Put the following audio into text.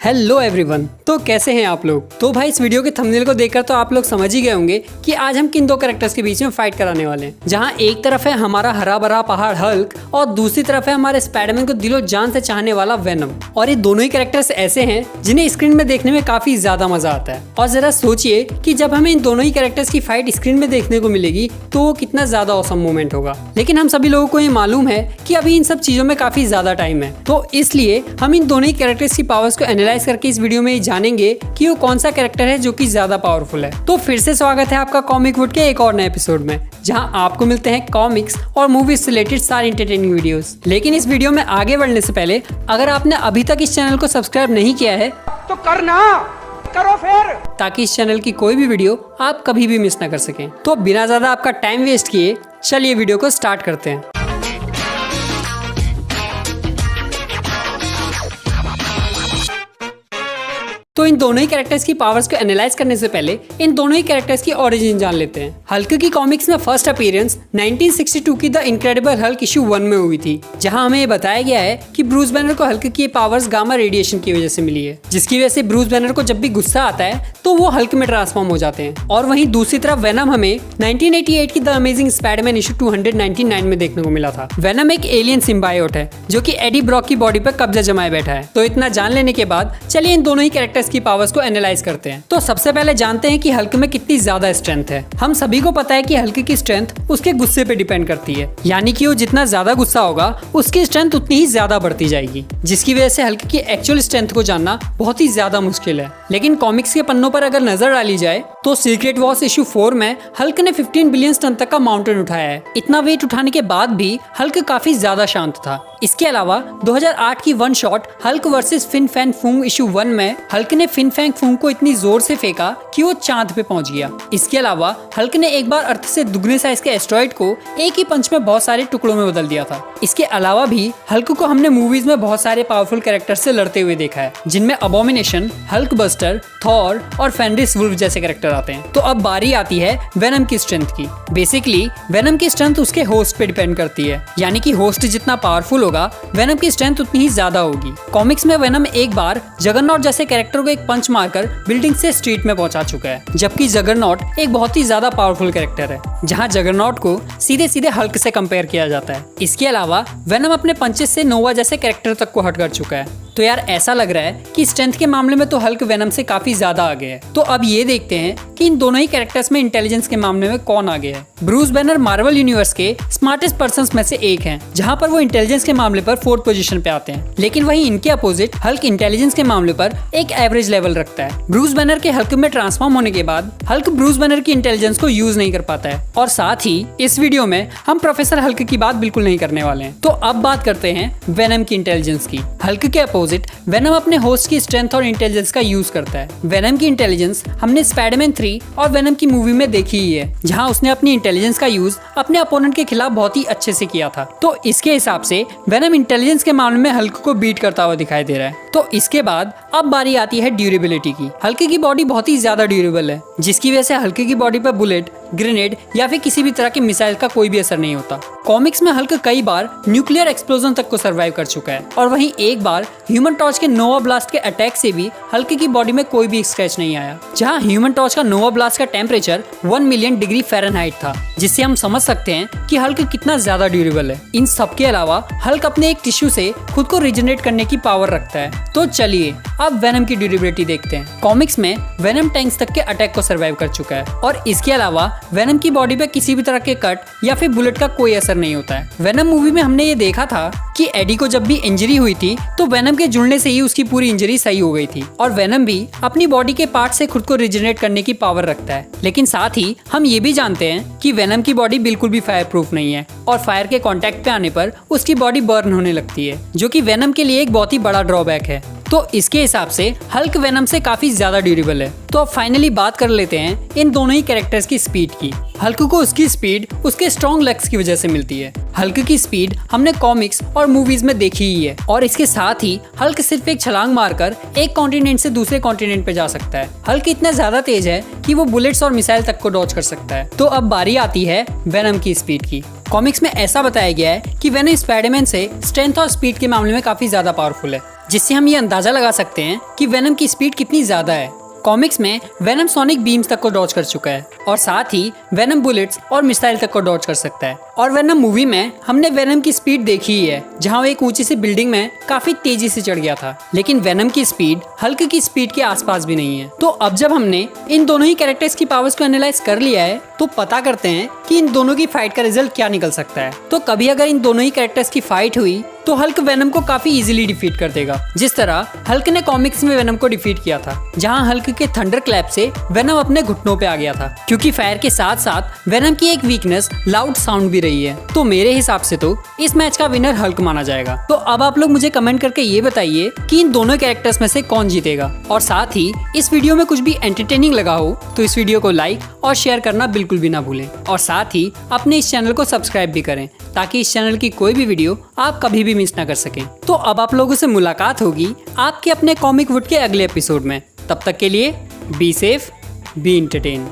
Hello everyone, तो कैसे हैं आप लोग। तो भाई इस वीडियो के थंबनेल को देखकर तो आप लोग समझ ही गए होंगे कि आज हम किन दो कैरेक्टर्स के बीच में फाइट कराने वाले हैं। जहां एक तरफ है हमारा हरा भरा पहाड़ हल्क और दूसरी तरफ है हमारे स्पाइडरमैन को दिलो जान से चाहने वाला वेनम। और ये दोनों ही कैरेक्टर्स ऐसे हैं जिन्हें स्क्रीन में देखने में काफी ज्यादा मजा आता है। और जरा सोचिए कि जब हमें इन दोनों ही कैरेक्टर्स की फाइट स्क्रीन में देखने को मिलेगी तो वो कितना ज्यादा ऑसम मोमेंट होगा। लेकिन हम सभी लोगों को ये मालूम है कि अभी इन सब चीजों में काफी ज्यादा टाइम है, तो इसलिए हम इन दोनों ही कैरेक्टर्स की पावर्स को एनालाइज करके इस वीडियो में जानेंगे कि वो कौन सा कैरेक्टर है जो कि ज्यादा पावरफुल है। तो फिर से स्वागत है आपका कॉमिक वुड के एक और नए एपिसोड में, जहां आपको मिलते हैं कॉमिक्स और मूवीज से रिलेटेड सारी एंटरटेनिंग वीडियोस। लेकिन इस वीडियो में आगे बढ़ने से पहले अगर आपने अभी तक इस चैनल को सब्सक्राइब नहीं किया है तो करना करो फिर, ताकि इस चैनल की कोई भी वीडियो आप कभी भी मिस ना कर सकें। तो बिना ज्यादा आपका टाइम वेस्ट किए चलिए वीडियो को स्टार्ट करते हैं। तो इन दोनों ही कैरेक्टर्स की पावर्स को एनालाइज करने से पहले इन दोनों ही कैरेक्टर्स की ओरिजिन जान लेते हैं। हल्क की कॉमिक्स में फर्स्ट अपीयरेंस 1962 की द इनक्रेडिबल हल्क इशू 1 में हुई थी, जहां हमें ये बताया गया है कि ब्रूस बैनर को हल्क की पावर्स गामा रेडिएशन की वजह से मिली है, जिसकी वजह से ब्रूस बैनर को जब भी गुस्सा आता है तो वो हल्क में ट्रांसफॉर्म हो जाते हैं। और वहीं दूसरी तरफ वेनम हमें 1988 की द अमेजिंग स्पाइडरमैन इशू 299 में देखने को मिला था। वेनम एक एलियन सिम्बायोट है जो कि एडी ब्रॉक की बॉडी पर कब्जा जमाए बैठा है। तो इतना जान लेने के बाद चलिए इन दोनों ही कैरेक्टर्स की पावर्स को एनालाइज करते हैं। तो सबसे पहले जानते हैं कि हल्क में कितनी ज्यादा स्ट्रेंथ है। हम सभी को पता है कि हल्क की स्ट्रेंथ उसके गुस्से पे डिपेंड करती है, यानी कि वो जितना ज्यादा गुस्सा होगा उसकी स्ट्रेंथ उतनी ही ज्यादा बढ़ती जाएगी, जिसकी वजह से हल्क की एक्चुअल स्ट्रेंथ को जानना बहुत ही ज्यादा मुश्किल है। लेकिन कॉमिक्स के पन्नों पर अगर नजर डाली जाए तो सीक्रेट वॉर्स इशू 4 में हल्क ने 15 बिलियन टन तक का माउंटेन उठाया है। इतना वेट उठाने के बाद भी हल्क काफी ज्यादा शांत था। इसके अलावा 2008 की one shot Hulk versus Fin Fang Foom issue 1 में हल्क ने फिन फैंग फूंग को इतनी जोर से फेंका कि वो चांद पे पहुंच गया। इसके अलावा हल्क ने एक बार अर्थ से दुगने साइज के एस्टेरॉइड को एक ही पंच में बहुत सारे टुकड़ों में बदल दिया था। इसके अलावा भी हल्क को हमने मूवीज में बहुत सारे पावरफुल कैरेक्टर से लड़ते हुए देखा है, जिनमें अबोमिनेशन, हल्क बस्टर, थॉर और फेंरिस वुल्फ जैसे कैरेक्टर आते हैं। तो अब बारी आती है वेनम की स्ट्रेंथ की। बेसिकली वेनम की स्ट्रेंथ उसके होस्ट पे डिपेंड करती है, यानी कि होस्ट जितना पावरफुल होगा वेनम की स्ट्रेंथ उतनी ही ज्यादा होगी। कॉमिक्स में वेनम एक बार जगरनॉट जैसे कैरेक्टर को एक पंच मारकर बिल्डिंग से स्ट्रीट में पहुंचा चुका है, जबकि जगरनॉट एक बहुत ही ज्यादा पावरफुल कैरेक्टर है, जहां जगरनॉट को सीधे सीधे हल्क से कंपेयर किया जाता है। इसके अलावा वेनम अपने पंचेस से नोवा जैसे कैरेक्टर तक को हट कर चुका है। तो यार ऐसा लग रहा है कि स्ट्रेंथ के मामले में तो हल्क वेनम से काफी ज्यादा आगे है। तो अब ये देखते हैं कि इन दोनों ही कैरेक्टर्स में इंटेलिजेंस के मामले में कौन आगे है। ब्रूस बैनर मार्वल यूनिवर्स के स्मार्टेस्ट पर्संस में से एक हैं, जहां पर वो इंटेलिजेंस के मामले पर 4th पोजीशन पे आते हैं। लेकिन वहीं इनके अपोजिट हल्क इंटेलिजेंस के मामले पर एक एवरेज लेवल रखता है। ब्रूस बैनर के हल्क में ट्रांसफॉर्म होने के बाद हल्क ब्रूस बैनर की इंटेलिजेंस को यूज नहीं कर पाता है। और साथ ही इस वीडियो में हम प्रोफेसर हल्क की बात बिल्कुल नहीं करने वाले हैं। तो अब बात करते हैं वेनम की इंटेलिजेंस की। हल्क के अपोजिट वेनम अपने होस्ट की स्ट्रेंथ और इंटेलिजेंस का यूज करता है। वेनम की इंटेलिजेंस हमने स्पाइडरमैन 3 और वेनम की मूवी में देखी ही है, जहां उसने अपनी इंटेलिजेंस का यूज अपने अपोनेंट के खिलाफ बहुत ही अच्छे से किया था। तो इसके हिसाब से वेनम इंटेलिजेंस के मामले में हल्क को बीट करता हुआ दिखाई दे रहा है। तो इसके बाद अब बारी आती है ड्यूरेबिलिटी की। हल्क की बॉडी बहुत ही ज्यादा ड्यूरेबल है, जिसकी वजह से हल्क की बॉडी पर बुलेट, ग्रेनेड या फिर किसी भी तरह के मिसाइल का कोई भी असर नहीं होता। कॉमिक्स में हल्क कई बार न्यूक्लियर एक्सप्लोजन तक को सर्वाइव कर चुका है, और वहीं एक बार ह्यूमन टॉर्च के नोवा ब्लास्ट के अटैक से भी हल्क की बॉडी में कोई भी स्क्रैच नहीं आया। जहां ह्यूमन टॉर्च का नोवा ब्लास्ट का टेम्परेचर 1 मिलियन डिग्री फ़ारेनहाइट था, जिससे हम समझ सकते हैं कि हल्क कितना ज्यादा ड्यूरेबल है। इन सब के अलावा हल्क अपने एक टिश्यू से खुद को रिजनरेट करने की पावर रखता है। तो चलिए अब वेनम की ड्यूरेबिलिटी देखते हैं। कॉमिक्स में वेनम टैंक्स तक के अटैक को सर्वाइव कर चुका है, और इसके अलावा वेनम की बॉडी पे किसी भी तरह के कट या फिर बुलेट का कोई असर नहीं होता है। वेनम मूवी में हमने ये देखा था कि एडी को जब भी इंजरी हुई थी तो वेनम के जुड़ने से ही उसकी पूरी इंजरी सही हो गई थी। और वेनम भी अपनी बॉडी के पार्ट से खुद को रिजनरेट करने की पावर रखता है। लेकिन साथ ही हम ये भी जानते हैं कि वेनम की बॉडी बिल्कुल भी फायर प्रूफ नहीं है, और फायर के कांटेक्ट पे आने पर उसकी बॉडी बर्न होने लगती है, जो कि वेनम के लिए एक बहुत ही बड़ा ड्रॉबैक है। तो इसके हिसाब से हल्क वेनम से काफी ज्यादा ड्यूरेबल है। तो अब फाइनली बात कर लेते हैं इन दोनों ही कैरेक्टर्स की स्पीड की। हल्क को उसकी स्पीड उसके स्ट्रॉन्ग लेग्स की वजह से मिलती है। हल्क की स्पीड हमने कॉमिक्स और मूवीज में देखी ही है, और इसके साथ ही हल्क सिर्फ एक छलांग मारकर एक कॉन्टिनेंट से दूसरे कॉन्टिनेंट पे जा सकता है। हल्क इतना ज्यादा तेज है कि वो बुलेट्स और मिसाइल तक को डॉज कर सकता है। तो अब बारी आती है वेनम की स्पीड की। कॉमिक्स में ऐसा बताया गया है कि वेनम स्पाइडरमैन से स्ट्रेंथ और स्पीड के मामले में काफी ज्यादा पावरफुल है। जिससे हम ये अंदाजा लगा सकते हैं कि वेनम की स्पीड कितनी ज्यादा है। कॉमिक्स में वेनम सोनिक बीम्स तक को डॉज कर चुका है और साथ ही वेनम बुलेट्स और मिसाइल तक को डॉज कर सकता है। और वेनम मूवी में हमने वेनम की स्पीड देखी ही है, जहां वो एक ऊंची सी बिल्डिंग में काफी तेजी से चढ़ गया था। लेकिन वेनम की स्पीड हल्क की स्पीड के आसपास भी नहीं है। तो अब जब हमने इन दोनों ही कैरेक्टर्स की पावर्स को एनालाइज कर लिया है, तो पता करते हैं कि इन दोनों की फाइट का रिजल्ट क्या निकल सकता है। तो कभी अगर इन दोनों ही कैरेक्टर्स की फाइट हुई तो हल्क वेनम को काफी इजीली डिफीट कर देगा, जिस तरह हल्क ने कॉमिक्स में वेनम को डिफीट किया था, जहां हल्क के थंडर क्लैप से वेनम अपने घुटनों पे आ गया था। क्योंकि फायर के साथ साथ वेनम की एक वीकनेस लाउड साउंड भी रही है। तो मेरे हिसाब से तो इस मैच का विनर हल्क माना जाएगा। तो अब आप लोग मुझे कमेंट करके ये बताइए कि इन दोनों कैरेक्टर्स में से कौन जीतेगा। और साथ ही इस वीडियो में कुछ भी एंटरटेनिंग लगा हो तो इस वीडियो को लाइक और शेयर करना बिल्कुल भी ना भूलें। और साथ ही अपने इस चैनल को सब्सक्राइब भी करें, ताकि इस चैनल की कोई भी वीडियो आप कभी भी मिस ना कर सकें। तो अब आप लोगों से मुलाकात होगी आपके अपने कॉमिक वुड के अगले एपिसोड में। तब तक के लिए बी सेफ, बी एंटरटेन।